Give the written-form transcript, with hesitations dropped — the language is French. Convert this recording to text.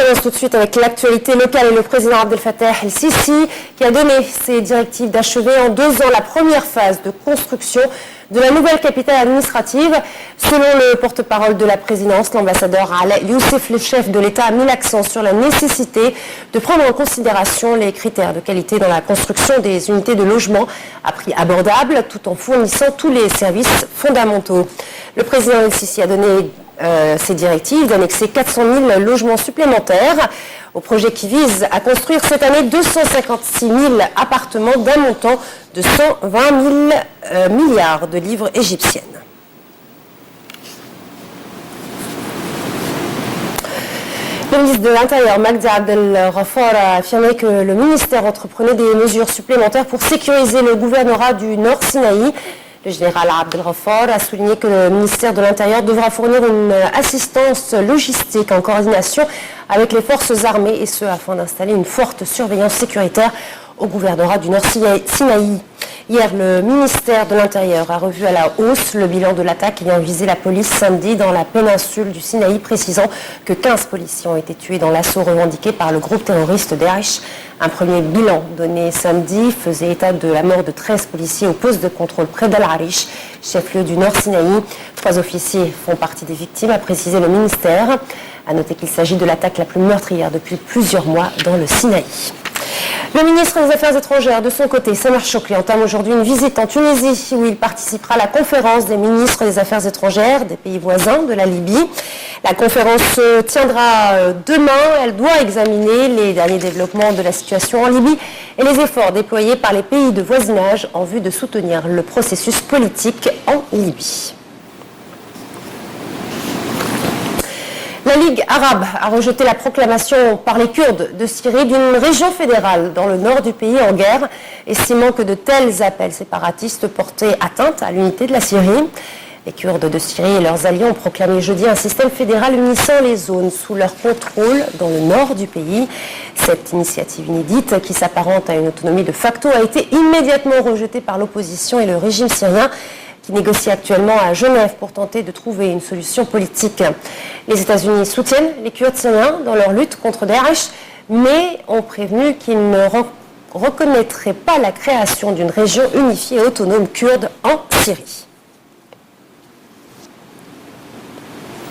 commence tout de suite avec l'actualité locale et le président Abdel Fattah el-Sisi qui a donné ses directives d'achever en 2 ans la première phase de construction de la nouvelle capitale administrative. Selon le porte-parole de la présidence, l'ambassadeur Ala Youssef, le chef de l'État, a mis l'accent sur la nécessité de prendre en considération les critères de qualité dans la construction des unités de logement à prix abordable tout en fournissant tous les services fondamentaux. Le président el-Sisi a donné ces directives d'annexer 400 000 logements supplémentaires au projet qui vise à construire cette année 256 000 appartements d'un montant de 120 000 milliards de livres égyptiennes. Le ministre de l'Intérieur, Magdi Abdel Ghaffar, a affirmé que le ministère entreprenait des mesures supplémentaires pour sécuriser le gouvernorat du Nord Sinaï. Le général Abdel Ghaffar a souligné que le ministère de l'Intérieur devra fournir une assistance logistique en coordination avec les forces armées, et ce afin d'installer une forte surveillance sécuritaire au gouvernorat du Nord Sinaï. Hier, le ministère de l'Intérieur a revu à la hausse le bilan de l'attaque ayant visé la police samedi dans la péninsule du Sinaï, précisant que 15 policiers ont été tués dans l'assaut revendiqué par le groupe terroriste Daesh. Un premier bilan donné samedi faisait état de la mort de 13 policiers au poste de contrôle près d'Al-Arish, chef-lieu du Nord Sinaï. 3 officiers font partie des victimes, a précisé le ministère. À noter qu'il s'agit de l'attaque la plus meurtrière depuis plusieurs mois dans le Sinaï. Le ministre des Affaires étrangères, de son côté, Samar Chokri, entame aujourd'hui une visite en Tunisie où il participera à la conférence des ministres des Affaires étrangères des pays voisins de la Libye. La conférence se tiendra demain. Elle doit examiner les derniers développements de la situation en Libye et les efforts déployés par les pays de voisinage en vue de soutenir le processus politique en Libye. La Ligue arabe a rejeté la proclamation par les Kurdes de Syrie d'une région fédérale dans le nord du pays en guerre, estimant que de tels appels séparatistes portaient atteinte à l'unité de la Syrie. Les Kurdes de Syrie et leurs alliés ont proclamé jeudi un système fédéral unissant les zones sous leur contrôle dans le nord du pays. Cette initiative inédite, qui s'apparente à une autonomie de facto, a été immédiatement rejetée par l'opposition et le régime syrien, qui négocie actuellement à Genève pour tenter de trouver une solution politique. Les États-Unis soutiennent les Kurdes syriens dans leur lutte contre Daesh, mais ont prévenu qu'ils ne reconnaîtraient pas la création d'une région unifiée et autonome kurde en Syrie.